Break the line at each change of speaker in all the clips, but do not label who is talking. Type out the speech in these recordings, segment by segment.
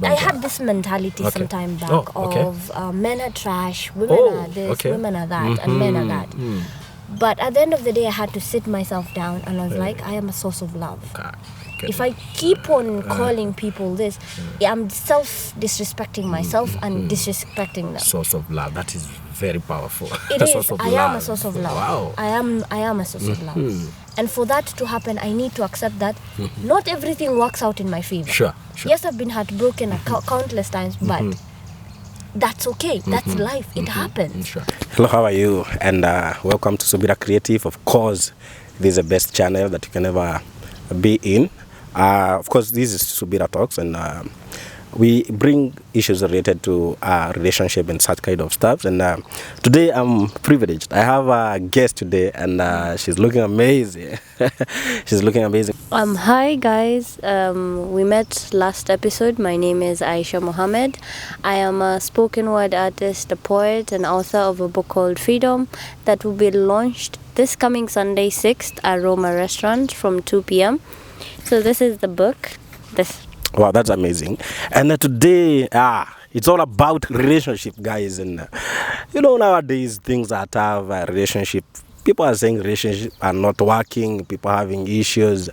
I had this mentality some time back of men are trash, women are this, women are that, and men are that. But at the end of the day, I had to sit myself down and I was like, I am a source of love. If I keep on calling people this, I'm self-disrespecting myself and disrespecting them.
Source of love, that is very powerful.
It is. I am a source of love. Wow. I am a source of love. And for that to happen, I need to accept that not everything works out in my favor.
Sure.
Yes, I've been heartbroken countless times, but that's okay. That's life. It happens.
Sure.
Hello, how are you? And welcome to Subira Creative. Of course, this is the best channel that you can ever be in. Of course, this is Subira Talks, and we bring issues related to relationship and such kind of stuff. And today I'm privileged. I have a guest today, and she's looking amazing. She's looking amazing.
Hi guys. We met last episode. My name is Aisha Mohammed. I am a spoken word artist, a poet, and author of a book called Freedom that will be launched this coming Sunday 6th at Roma Restaurant from 2 p.m. So this is the book.
Wow, that's amazing. And today, it's all about relationship, guys. And nowadays things that have a relationship, people are saying relationships are not working, people are having issues.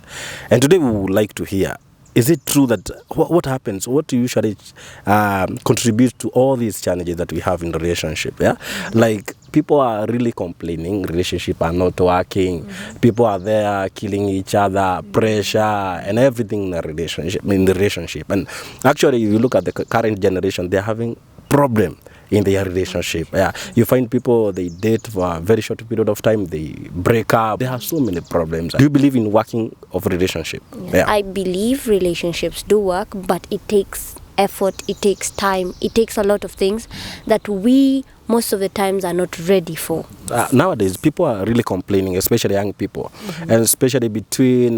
And today we would like to hear, is it true that what happens, what usually contributes to all these challenges that we have in relationship? Yeah, like people are really complaining relationship are not working, people are there killing each other, pressure and everything in the relationship. And actually, if you look at the current generation, they're having problem in their relationship. Yeah, you find people, they date for a very short period of time, they break up. There are so many problems. Do you believe in working of relationship?
Yeah. I believe relationships do work, but it takes effort, it takes time, it takes a lot of things that we most of the times are not ready for.
Nowadays, people are really complaining, especially young people, and especially between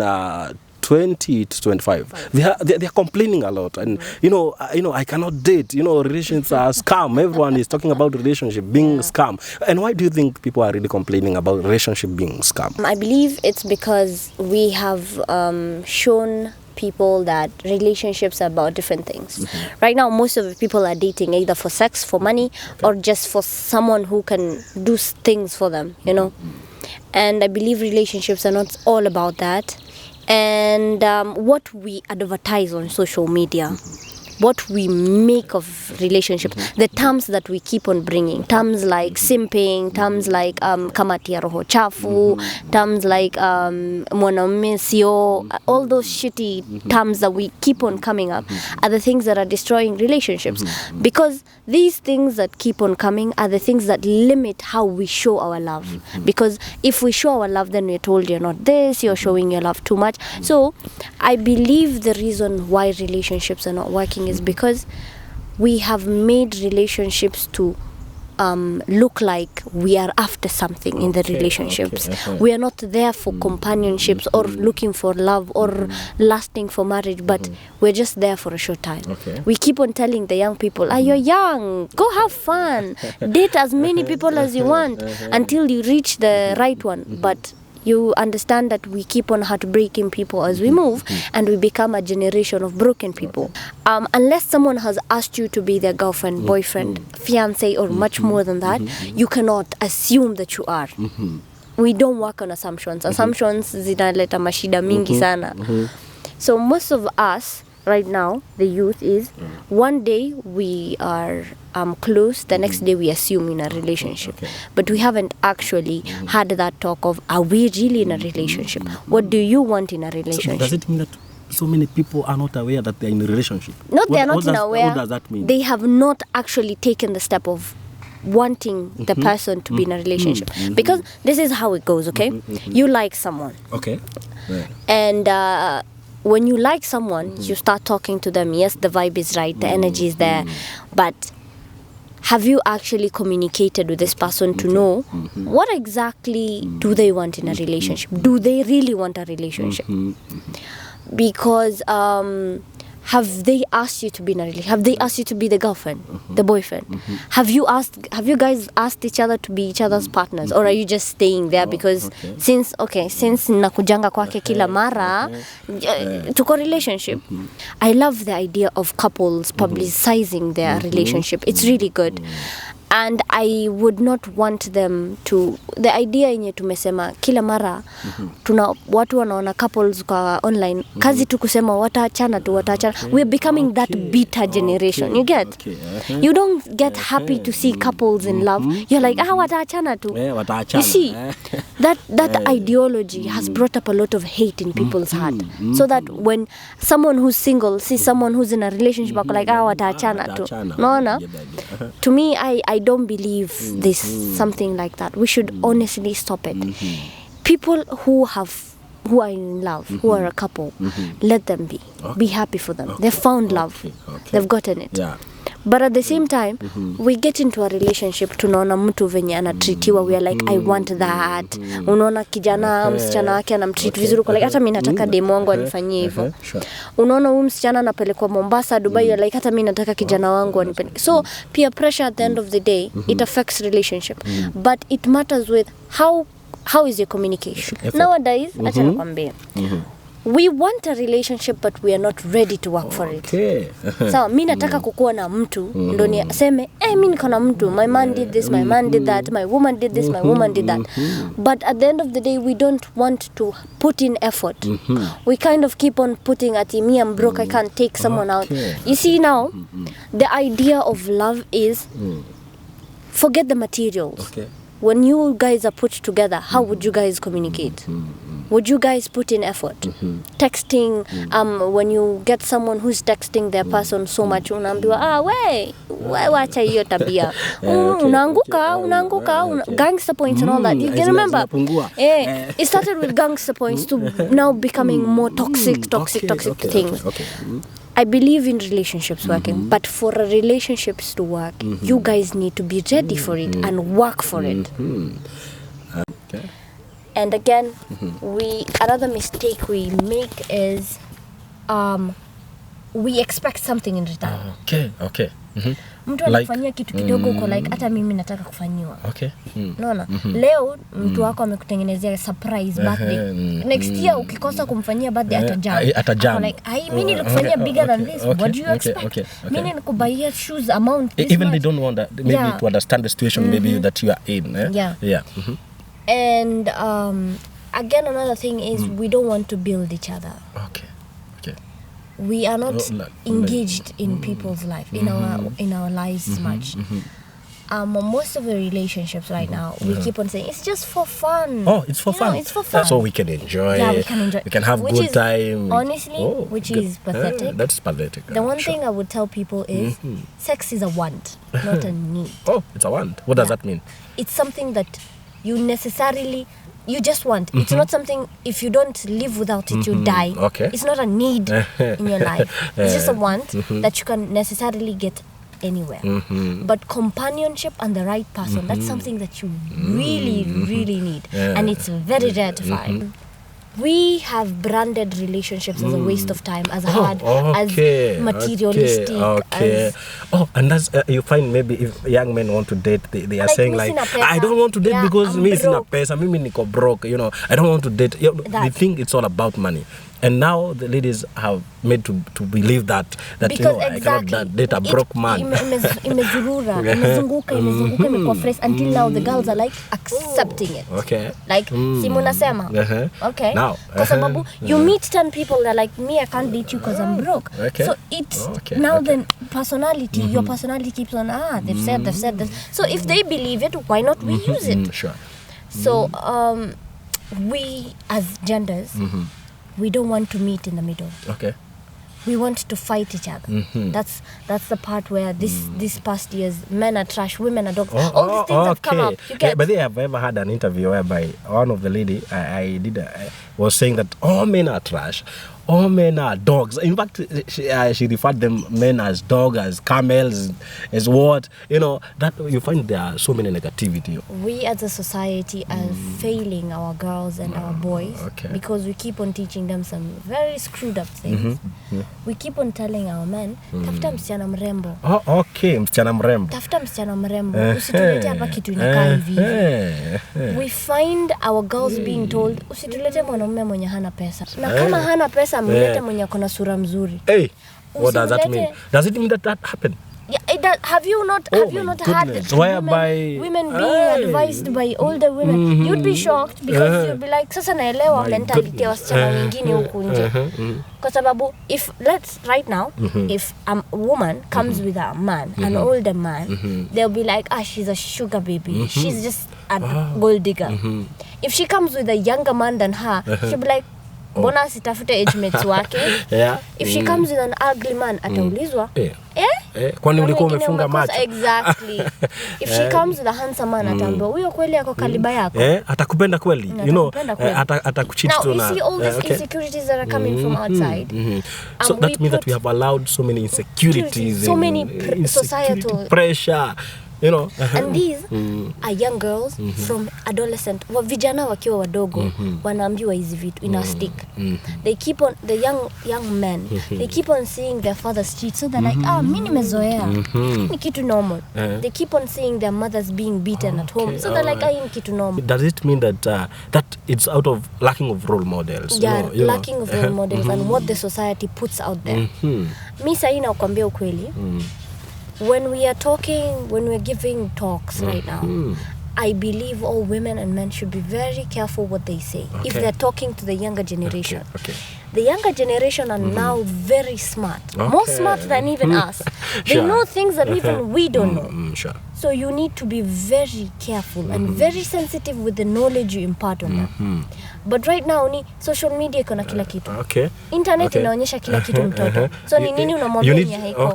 20 to 25. They are complaining a lot, and I cannot date. Relations are scam. Everyone is talking about relationship being scam. And why do you think people are really complaining about relationship being scam?
I believe it's because we have shown people that relationships are about different things. Right now, most of the people are dating either for sex, for money, or just for someone who can do things for them. And I believe relationships are not all about that. And what we advertise on social media, what we make of relationships, the terms that we keep on bringing, terms like simping, terms like kamatia roho chafu, terms like mwanaume sio, all those shitty terms that we keep on coming up are the things that are destroying relationships. Because these things that keep on coming are the things that limit how we show our love. Because if we show our love, then we're told you're not this, you're showing your love too much. So I believe the reason why relationships are not working is because we have made relationships to look like we are after something in the relationships. We are not there for companionships or looking for love or lasting for marriage, but we're just there for a short time. We keep on telling the young people, you're young, go have fun, date as many people as you want until you reach the right one. But you understand that we keep on heartbreaking people as we move, and we become a generation of broken people. Unless someone has asked you to be their girlfriend, boyfriend, fiancé, or much more than that, you cannot assume that you are. We don't work on assumptions. Assumptions zinaleta mashida mingi sana. So most of us right now, the youth, is one day we are close, the next day we assume in a relationship. But we haven't actually had that talk of, are we really in a relationship? What do you want in a relationship?
So does it mean that so many people are not aware that they're in a relationship?
Not they're not aware.
What does that mean?
They have not actually taken the step of wanting the person to be in a relationship. Because this is how it goes, okay? You like someone.
Okay.
And when you like someone, you start talking to them. Yes, the vibe is right, the energy is there. But have you actually communicated with this person to know what exactly do they want in a relationship? Do they really want a relationship? Because have they asked you to be in a relationship? Have they asked you to be the girlfriend, the boyfriend? Have you guys asked each other to be each other's partners, or are you just staying there because since nakujanga kwake kila mara tuko relationship? I love the idea of couples publicizing their relationship. It's really good. And I would not want them to, the idea yenye tumesema kila mara tuna watu wanaona couples kwa online kazi tu kusema wataachana. We're becoming that bitter generation. You get? You don't get happy to see couples in love. You're like, wataachana tu. You see, that ideology has brought up a lot of hate in people's heart. So that when someone who's single sees someone who's in a relationship, like, wataachana tu. No. To me, I don't believe this something like that. We should honestly stop it. People who are in love, who are a couple, let them be. Be happy for them. They've found love. They've gotten it. But at the same time, we get into a relationship, tunaona mtu venye anatreatiwa, we are like, I want that. Unaona kijana msichana wake anamtreat vizuri, kwa like hata mimi nataka demo wangu anifanyie hivyo. Unaona huyu msichana anapelekwa Mombasa, Dubai, you're like hata mimi nataka kijana wangu anipeleke. So peer pressure at the end of the day, it affects relationship. But it matters with how is your communication. Nowadays, acha nakwambia. We want a relationship, but we are not ready to work for it. So, mimi nataka kukuwa na mtu, ndo ni aseme, mimi niko na mtu, my man did this, my man did that, my woman did this, my woman did that. But at the end of the day, we don't want to put in effort. We kind of keep on putting at me, I'm broke, I can't take someone out. You see now, the idea of love is, forget the materials. When you guys are put together, how would you guys communicate? Would you guys put in effort? Texting, when you get someone who's texting their person so much, unaambiwa, we wacha hiyo tabia. Unaanguka, gangster points and all that. You can remember? It started with gangster points to now becoming more toxic things. I believe in relationships working, but for relationships to work, you guys need to be ready for it and work for it. And again, another mistake we make is we expect something in return.
Okay.
Mtu anafanyia kitu kidogo uko like hata mimi nataka kufanyiwa. Unaona? Leo mtu wako amekutengenezea surprise birthday. Next year ukikosa kumfanyia birthday atajam. Like, mimi nilikufanyia bigger than this. What do you expect? Mimi nikubaia shoes amount this
even
much.
They don't want that. Maybe to understand the situation maybe that you are in.
And again, another thing is we don't want to build each other. We are not engaged in people's life, in our lives much. Most of the relationships right now, we keep on saying it's just for fun.
It's for fun.
It's for fun.
So we can enjoy.
We can enjoy.
We can have good time.
Honestly, which is pathetic.
That's pathetic.
The one thing I would tell people is sex is a want, not a need.
It's a want. What does that mean?
It's something that you just want. It's not something, if you don't live without it, you die. It's not a need in your life. It's just a want that you can necessarily get anywhere. But companionship and the right person, that's something that you really, really need. And it's very rare to find. We have branded relationships as a waste of time, as hard, as materialistic. As
and that's you find maybe if young men want to date, they are saying like, I don't want to date because me is not pesa, me niko broke, I don't want to date. They think it's all about money. And now the ladies have made to believe that I cannot date a broke man.
Imezunguka imekuwa fresh until now the girls are like accepting it. Like simunasema.
Now
kwa sababu you meet 10 people that are like, me I can't date you because I'm broke. So it's now the personality, your personality keeps on they've said this. So if they believe it, why not we use it? So we as genders, we don't want to meet in the middle. We want to fight each other. That's the part where this past years, men are trash, women are dogs. All these things have come up.
But they have ever had an interview whereby one of the lady I did was saying that all men are trash, all men are dogs. In fact, she referred them men as dog, as camels, as what, that you find there are so many negativity.
We as a society are failing our girls and our boys because we keep on teaching them some very screwed up things. We keep on telling our men, tafuta msichana mrembo.
Msichana mrembo.
Tafuta msichana mrembo. Usitulete hapa kitu inakaa hivi. We find our girls being told, usitulete mwanamume mwenye hana pesa. Na kama hana pesa, mlete mwenye akona sura mzuri.
What does that mean? Does it mean that happened?
Yeah, it does. Have you not had women being advised by older women? You'd be shocked because you'd be like, sasa naelewa mentality ya wasichana wengine huku nje. Kwa sababu right now, if a woman comes with a man, an older man, they'll be like, she's a sugar baby. She's just a gold digger. If she comes with a younger man than her, she'll be like, mbona sitafute age mates wake? If she comes with an ugly man, ataulizwa,
kwani ulikuwa umefunga macho?
Exactly. If she comes with a handsome man, ataambiwa, huyo kweli yako kaliba yako?
Atakupenda kweli. Atakucheat tu na.
Now, you see all these insecurities that are coming from outside.
So that means that we have allowed so many insecurities,
so many societal
pressure.
And these are young girls from adolescent. Vijana wakiwa wadogo wanaambiwa hizi vitu ina stick. They keep on, the young men, they keep on seeing their fathers cheat, so they're like, mimi nimezoea. Ni kitu normal. They keep on seeing their mothers being beaten at home, so they're like, ni kitu normal.
Does it mean that that it's out of lacking of role models?
Yeah, lacking of role models and what the society puts out there. Mi sahi nakwambia ukweli. When we are giving talks right now, I believe all women and men should be very careful what they say if they're talking to the younger generation. The younger generation are now very smart, more smart than even us. They know things that even we don't know. So you need to be very careful and very sensitive with the knowledge you impart on them. But right now ni social media iko na kila kitu. Internet inaonyesha kila kitu mtoto. So ni nini unamwambia ni haiko?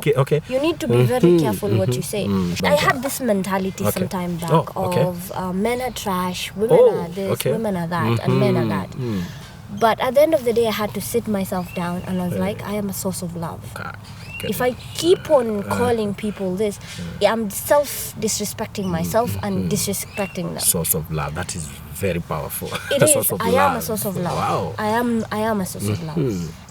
You need to be very careful what you say. I had this mentality some time back of men are trash, women are this, women are that, and men are that. But at the end of the day, I had to sit myself down and I was like, I am a source of love. If I keep on calling people this, I'm self-disrespecting myself and disrespecting them.
Source of love, that is very powerful.
It is. I am a source of love. Wow. I am a source of love.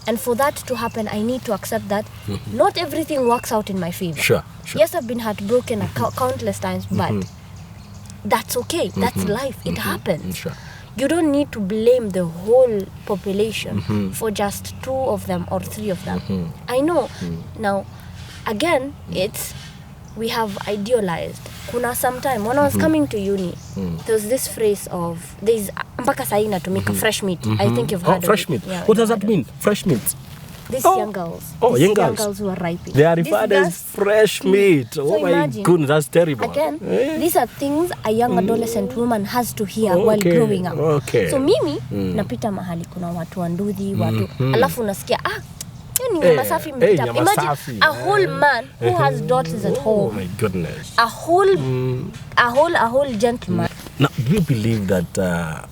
And for that to happen, I need to accept that not everything works out in my favor.
Sure.
Yes, I've been heartbroken countless times, but that's okay. That's life. It happens. You don't need to blame the whole population for just 2 of them or 3 of them. I know. Now, again, we have idealized. Kuna sometime when I was coming to uni, there was this phrase of mpaka sahi inatumika fresh meat. I think you've heard of
fresh
it.
meat.
Yeah,
what does that mean? Fresh meat.
These young girls.
Young
girls who are ripe.
They are referred as fresh meat. So my goodness, that's terrible.
Again, these are things a young adolescent woman has to hear while growing up. So mimi, napita mahali kuna watu wanduthi, watu, alafu unasikia, ni nyama safi mpita. Imagine a whole man who has daughters at home.
Oh my goodness.
A whole gentleman.
Now, do you believe that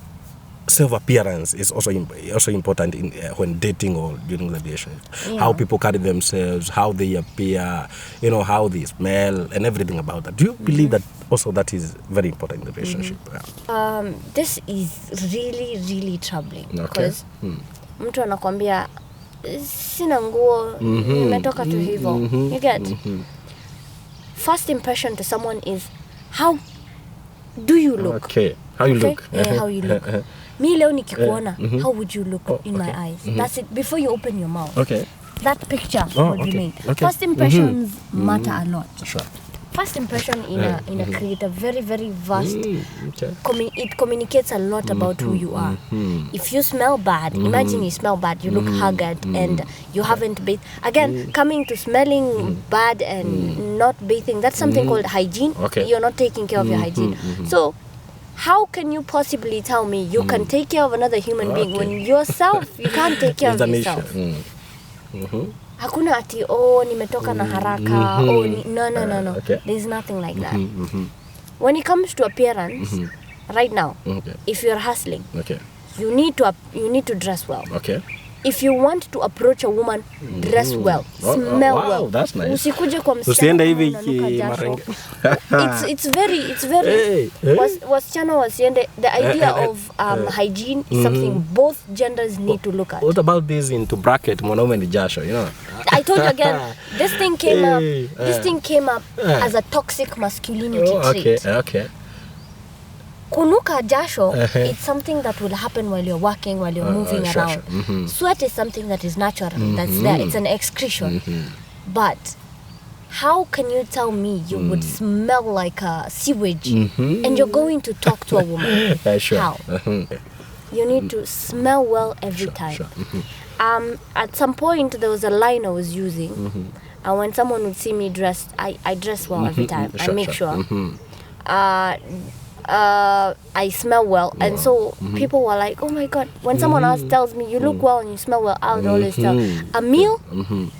self-appearance is also important when dating or during the relationship? How people carry themselves, how they appear, how they smell, and everything about that. Do you believe that also that is very important in the relationship?
This is really, really troubling because mtu anakwambia sina nguo, nimetoka tu hivyo. You get? First impression to someone is how do you look?
How you look.
How you look. Me leo nikikuona, how would you look in my eyes? That's it. Before you open your mouth. That picture would remain. First impressions matter a lot. First impression in a create a very, very vast. It communicates a lot about who you are. If you smell bad, imagine you smell bad, you look haggard, and you haven't bathed. Again, coming to smelling bad and not bathing, that's something called hygiene. You're not taking care of your hygiene. So, how can you possibly tell me you can take care of another human being when yourself you can't take care of yourself? Hakuna ati nimetoka na haraka no. There's nothing like that. When it comes to appearance, right now, if you're hustling, you need to dress well. if you want to approach a woman, dress well, smell well.
That's nice.
Usikuje kwa
Usiende hivi
unanuka jasho.
marenge.
It's very wasichana wasiende. The idea of hygiene is something both genders need to look at.
What about this into bracket mwanaume ni jasho, you know?
I told you again, this thing came up as a toxic masculinity trait.
Okay.
Kunuka jasho, it's something that will happen while you're working, while you're moving around. Sweat is something that is natural, that's there, it's an excretion. But how can you tell me you would smell like a sewage and you're going to talk to a woman?
Sure.
How? You need to smell well every time.
Sure.
At some point, there was a line I was using, and when someone would see me dressed, I dress well every time. I make sure. I smell well, and so people were like, "Oh my God!" When someone else tells me you look well and you smell well, I would always tell a meal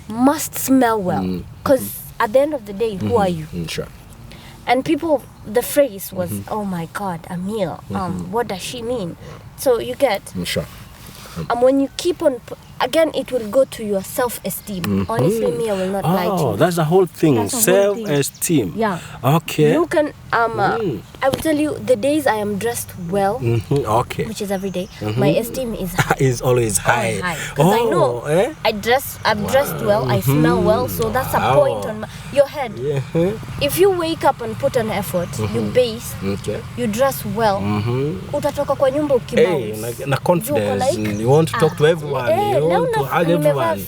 must smell well, because at the end of the day, who are you?
Sure.
And people, the phrase was, "Oh my God, a meal." What does she mean? So you get.
Sure.
And when you keep on, again, it will go to your self-esteem. Honestly, me, I will not lie to you.
Oh, that's the whole thing.
That's the whole thing.
Self-esteem.
Yeah.
Okay.
You can, I will tell you, the days I am dressed well,
Okay.
which is every day, my esteem is high.
Is always high.
Because I know I've dressed well, I smell well, so that's a point on your head. If you wake up and put an effort, you bathe, you dress well, utatoka kwa nyumba ukibounce.
Na confidence, you want to talk to everyone, you want to hug everyone.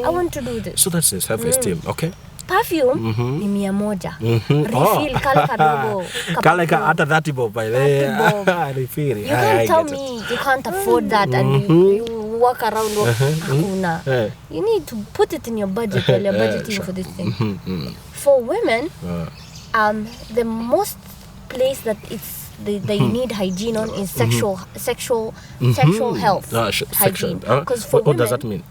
I want to do this.
So that's self-esteem, okay?
Perfume ni 100. Refill kale kadogo.
Kale ka hata 30 bob by there. Refill.
You can't tell me you can't afford that and you walk around hakuna. You need to put it in your budget while you're budgeting for this thing. For women, the most place that they need hygiene on is sexual health. Hygiene. Because for
what does that mean?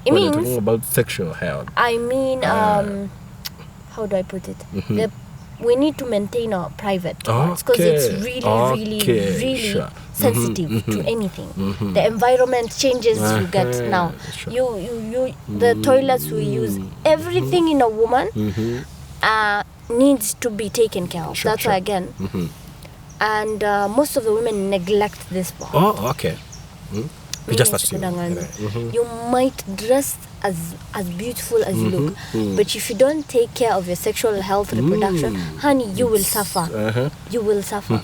It
when
means
you're talking about sexual health.
I mean, how do I put it? We need to maintain our private parts because it's really sensitive to anything. The environment changes. You get now. You the toilets we use. Everything in a woman needs to be taken care of. That's why again. And most of the women neglect this part.
Oh, okay. You just assume.
You might dress as beautiful as you look, but if you don't take care of your sexual health, reproduction, honey, you will suffer. You will suffer.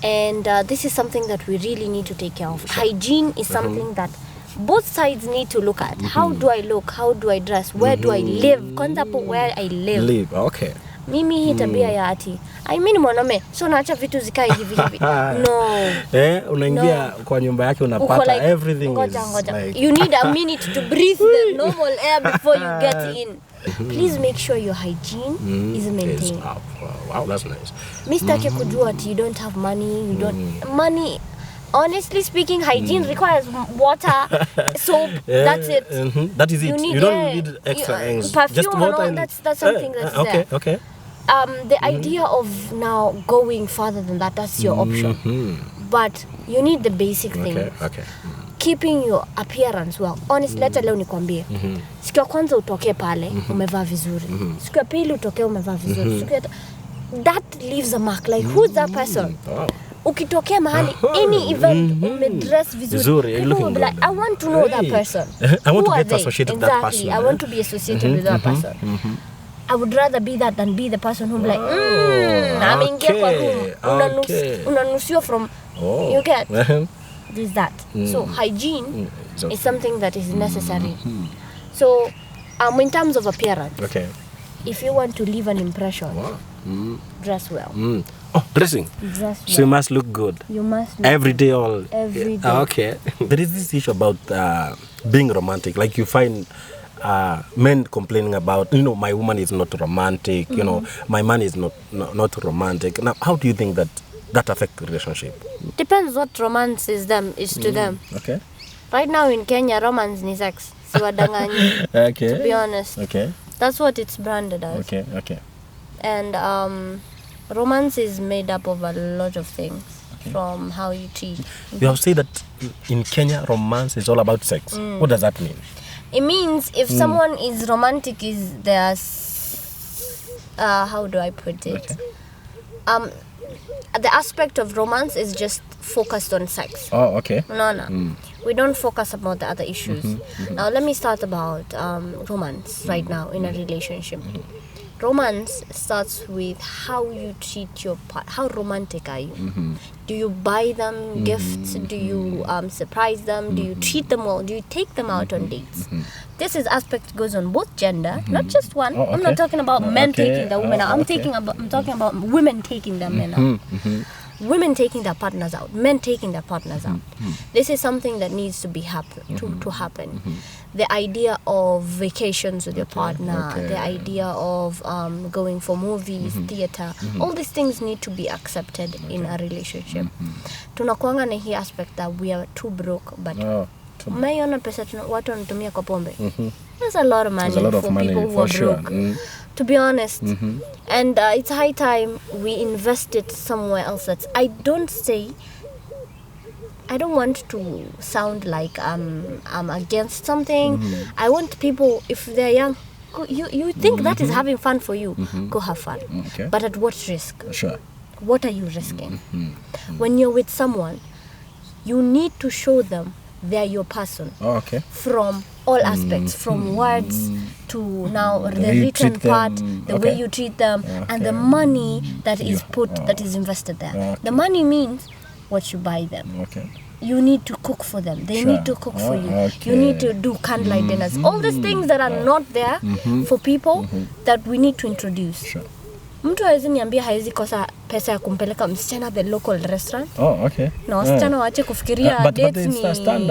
And this is something that we really need to take care of. Hygiene is something that both sides need to look at. How do I look? How do I dress? Where do I live? Kwanza po where I live.
Okay.
Mimi hii tabia ya ati I mean mwanaume so naacha vitu zikae hivi no
unaingia kwa nyumba yake unapata
like,
everything
ngoja.
Like
You need a minute to breathe the normal air before you get in. Please make sure your hygiene is maintained.
Wow, that's nice.
Mr. Kujua ati you don't have money, you don't money. Honestly speaking, hygiene requires water, soap. That's it.
That is it. You don't need extra things.
Perfume,
just water.
That's something that's there.
Okay.
The idea of now going further than that, that's your option. But you need the basic thing.
Okay.
Keeping your appearance well. Honestly, leta leo nikwambie. Siku ya kwanza utoke pale, umevaa vizuri. Siku ya pili utoke umevaa vizuri. Siku ya that leaves a mark. Like, who's that person?
Wow.
Ukitokea mahali, any event, umedress vizuri. People will be like, I want to know that person.
I want
Who
to
are
get
they?
associated with that person.
I want to be associated with that person. I would rather be that than be the person who be like, ameingia kwa room. Unanusio from, you get, this that. So hygiene is something that is necessary. So in terms of appearance, if you want to leave an impression, dress well.
Oh, dressing.
Dress well.
So you must look good.
You must look
every day. Every
day.
Okay. There is this issue about being romantic. Like you find men complaining about, my woman is not romantic. My man is not romantic. Now, how do you think that affects the relationship?
Depends what romance is to them.
Okay.
Right now in Kenya, romance ni sex. Siwadanganyi.
Okay.
To be honest.
Okay.
That's what it's branded as.
Okay.
And romance is made up of a lot of things. from how you treat.
You have said that in Kenya, romance is all about sex. What does that mean?
It means if someone is romantic, is their how do I put it? The aspect of romance is just focused on sex.
Oh, okay.
No. We don't focus about the other issues. Now let me start about romance right now in a relationship. Romance starts with how you treat your partner. How romantic are you? Do you buy them gifts? Do you surprise them? Do you treat them well? Do you take them out on dates? This is aspect goes on both gender, not just one. I'm not talking about men taking the women out. I'm talking about women taking the men out. Women taking their partners out, men taking their partners out. This is something that needs to be to happen. The idea of vacations with your partner, the idea of going for movies, theater, all these things need to be accepted in a relationship. Tunakuanga na hii aspect that we are too broke, but umeiona pesa watu wanatumia kwa pombe. There's a lot of money for people who are broke. To be honest, and it's high time we invest it somewhere else. I don't want to sound like I'm against something. I want people, if they're young, you think that is having fun for you, go have fun. But at what risk?
Sure.
What are you risking? When you're with someone, you need to show them they're your person. From all aspects, from words to now the written part, the way you treat them, and the money that is that is invested there. The money means what you buy them. You need to cook for them. They need to cook for you. You need to do candlelight dinners. All these things that are not there for people that we need to introduce. Mtu hawezi niambia hawezi kosa pesa ya kumpeleka msichana the local restaurant. No, wasichana waache kufikiria dates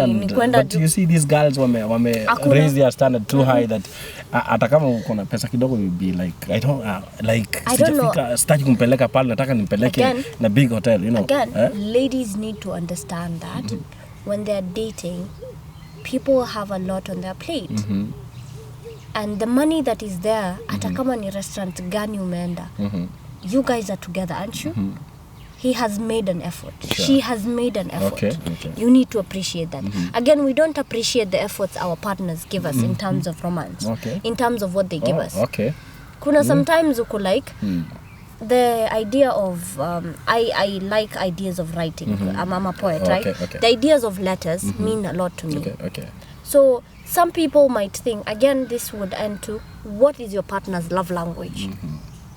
ni kwenda.
But you see these girls wame raise their standard too high that hata kama uko na pesa kidogo you be like I don't know. Sitaki kumpeleka pale, nataka nimpeleke na big hotel, you know.
Ladies need to understand that when they are dating, people have a lot on their plate. And the money that is there, hata kama ni restaurant gani umeenda, you guys are together, aren't you? He has made an effort. She has made an effort. You need to appreciate that. Again, we don't appreciate the efforts our partners give us in terms of romance, in terms of what they give us. Kuna sometimes uko like, the idea of, I like ideas of writing. I'm a poet, right? The ideas of letters mean a lot to me. So, some people might think, again, this would end to, what is your partner's love language?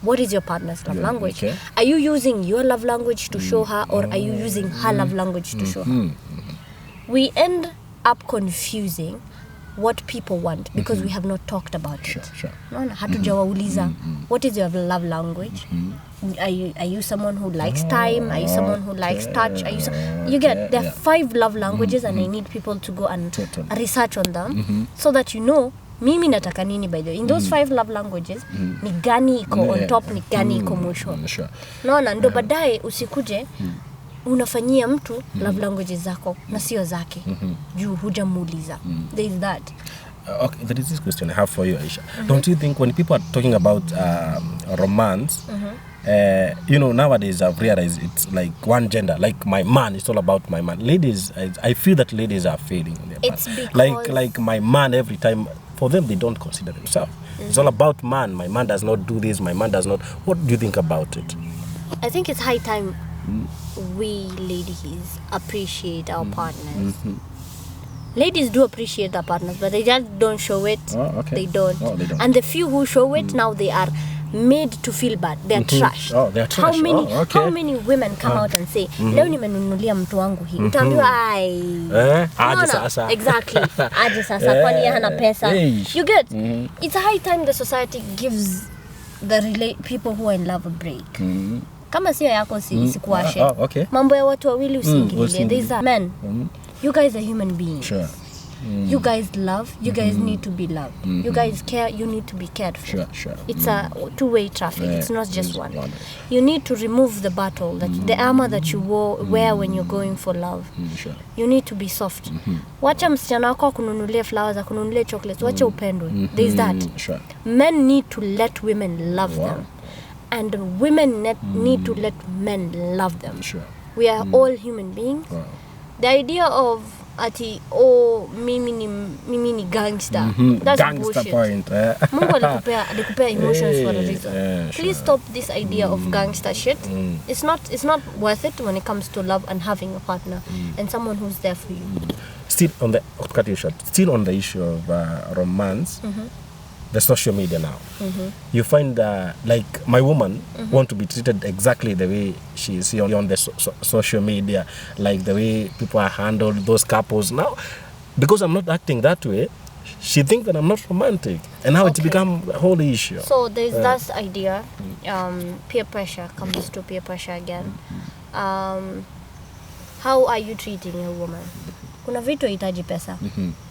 What is your partner's love language? Are you using your love language to show her, or are you using her love language to show her? We end up confusing what people want because we have not talked about it. Hatujawauliza, what is your love language? Are you someone who likes time? Are you someone who likes touch? You get, there are 5 love languages and I need people to go and research on them so that you know, mimi nataka nini by the way. In those 5 love languages, ni gani iko on top, ni gani iko mwisho. Naona ndo baadaye usikuje unafanyia mtu love languages zako na sio zake juu hujamuuliza. There is that.
Okay, there is this question I have for you, Aisha. Don't you think when people are talking about romance, you know, nowadays I've realized it's like one gender, like my man, it's all about my man. Ladies, I feel that ladies are failing in their
It's
man. Like my man, every time, for them they don't consider themselves. It's all about man. My man does not do this, my man does not. What do you think about it?
I think it's high time we ladies appreciate our partners. Ladies do appreciate their partners, but they just don't show it. They don't. And the few who show it, now they are made to feel bad. They're trashed.
They're trashed.
How many women come out and say, leo nimenunulia mtu wangu hii. Utaambiwa
aje sasa.
Exactly. Aje sasa kwani yeye hana pesa. You get? It's a high time the society gives the people who are in love a break. Kama sio yako sikuashe. Mambo ya watu wawili usiingilie. These are men. You guys are human beings. You guys love, you guys need to be loved. You guys care, you need to be cared for. It's a two-way traffic. It's not just one. You need to remove the battle, the armor that you wear when you're going for love. You need to be soft. Wacha msichana wako kununulia flowers, kununulia chocolates, wacha upendwe. There's that. Men need to let women love them. And women need to let men love them. We are all human beings.
Wow.
The idea of mimi ni gangster. That's
Gangster
bullshit.
point.
Mungu alikupea emotions for a reason.
Yeah,
Please stop this idea of gangster shit. It's not worth it when it comes to love and having a partner and someone who's there for you.
Still on the issue of romance, the social media now. You find like my woman want to be treated exactly the way she is on the social media, like the way people are handled, those couples. Now, because I'm not acting that way, she thinks that I'm not romantic, and now it's become a whole issue.
So there's that idea. Peer pressure comes to peer pressure again. How are you treating a woman? Kuna vitu hitaji pesa,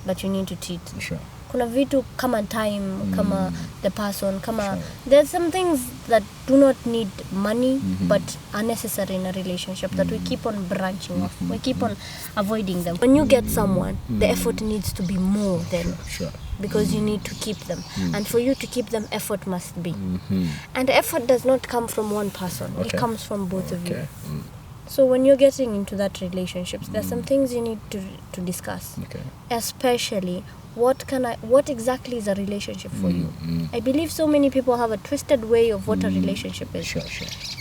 but you need to treat.
Sure.
Kuna vitu kama time, kama the person, kama there's some things that do not need money but are necessary in a relationship that we keep on branching off. We keep on avoiding them. When you get someone, the effort needs to be more than because you need to keep them. And for you to keep them, effort must be. And effort does not come from one person. It comes from both of you. So when you're getting into that relationships, there's some things you need to discuss. Especially what exactly is a relationship for you? I believe so many people have a twisted way of what a relationship is.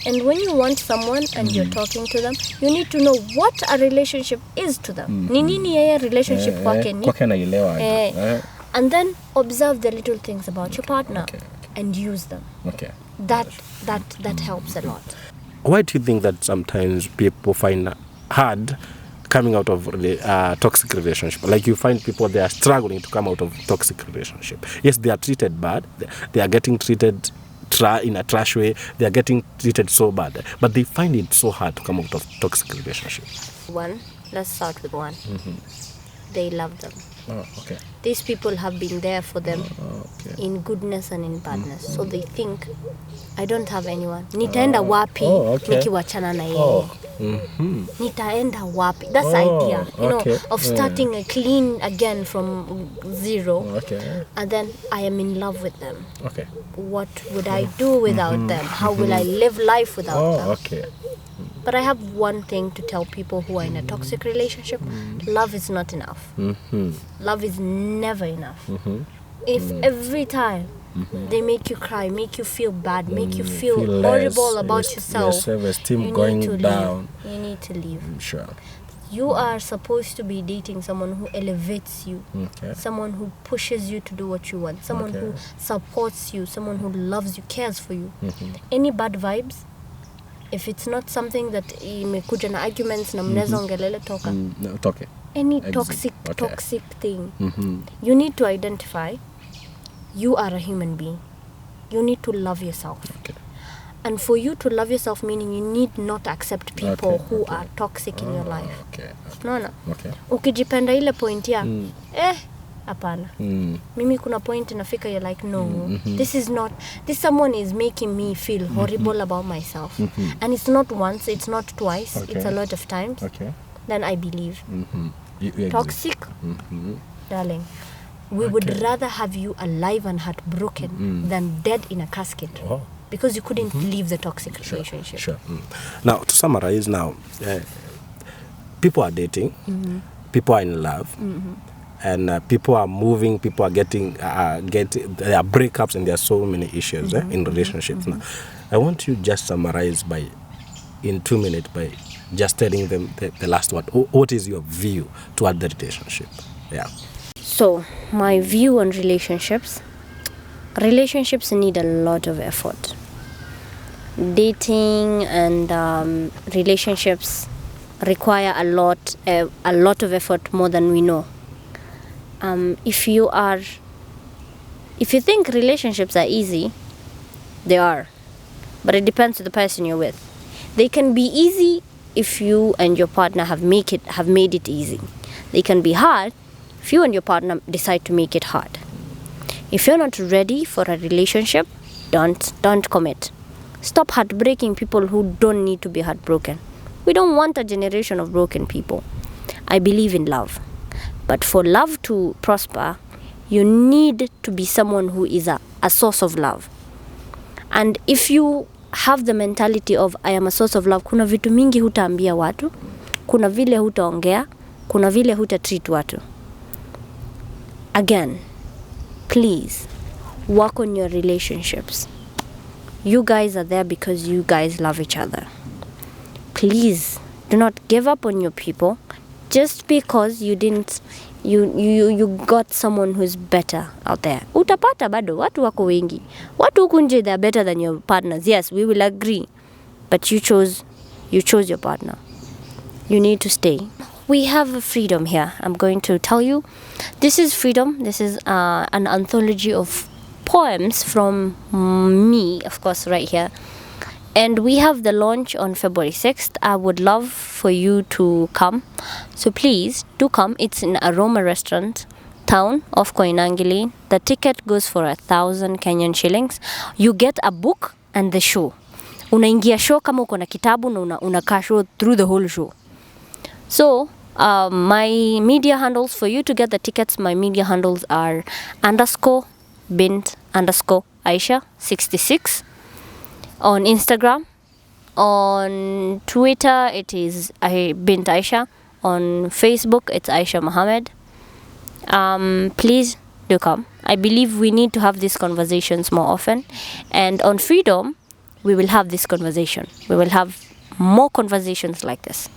And when you want someone and you're talking to them, you need to know what a relationship is to them. Ni nini yeye relationship kwake ni? And then observe the little things about your partner and use them. That helps a lot.
Why do you think that sometimes people find hard coming out of toxic relationship? Like you find people, they are struggling to come out of toxic relationship. Yes, they are treated bad. They are getting treated in a trash way. They are getting treated so bad. But they find it so hard to come out of toxic relationship.
Let's start with one. They love them.
Okay.
These people have been there for them in goodness and in badness. So they think, I don't have anyone. Nitaenda wapi nikiwachana na yeye. Nitaenda wapi. That's the idea, of starting clean again from zero. And then I am in love with them. What would I do without them? How will I live life without them? But I have one thing to tell people who are in a toxic relationship. Love is not enough. Love is never enough. If every time they make you cry, make you feel bad, make you feel horrible about yourself,
you
need to
down.
leave. You need to leave.
Sure.
You are supposed to be dating someone who elevates you, someone who pushes you to do what you want, someone who supports you, someone who loves you, cares for you. Any bad vibes, if it's not something that imekuja na arguments na mneza ongelele toka. Any toxic thing. You need to identify you are a human being. You need to love yourself. And for you to love yourself, meaning you need not accept people who are toxic in your life. No. Ukijipenda ile point ya, hapana. Mimi kuna point nafika, you're like, no, this someone is making me feel horrible about myself. And it's not once, it's not twice, it's a lot of times. Then I believe.
You
toxic, darling, we would rather have you alive and heartbroken than dead in a casket. Because you couldn't leave the toxic relationship.
Sure. Now, to summarize people are dating, people are in love, and people are moving, people are getting there are breakups, and there are so many issues in relationships. Now, I want you just summarize in 2 minutes by just telling them the last word. What is your view toward the relationship?
So, my view on relationships need a lot of effort. Dating and relationships require a lot of effort, more than we know. If you think relationships are easy, they are, but it depends on the person you're with. They can be easy if you and your partner have made it easy. They can be hard if you and your partner decide to make it hard. If you're not ready for a relationship, don't commit. Stop heartbreaking people who don't need to be heartbroken. We don't want a generation of broken people. I believe in love. But for love to prosper, you need to be someone who is a source of love. And if you have the mentality of I am a source of love. Kuna vitu mingi hutaambia watu, kuna vile hutaongea, kuna vile hutatreat watu. Again, please work on your relationships. You guys are there because you guys love each other. Please do not give up on your people just because you got someone who's better out there. Utapata bado watu wako wengi. Watu huku nje, they are better than your partners. Yes, we will agree. But you chose your partner. You need to stay. We have freedom here. I'm going to tell you. This is freedom. This is an anthology of poems from me, of course, right here. And we have the launch on February 6th. I would love for you to come. So please do come. It's in Aroma Restaurant, town of Koinange. The ticket goes for 1,000 Kenyan shillings. You get a book and the show. Unaingia show kama uko na kitabu na unakaa show through the whole show. So my media handles for you to get the tickets. My media handles are _bint_Aisha66 on Instagram. On Twitter it is Bint Aisha. On Facebook it's Aisha Mohammed. Please do come. I believe we need to have these conversations more often, and on Freedom we will have this conversation. We will have more conversations like this.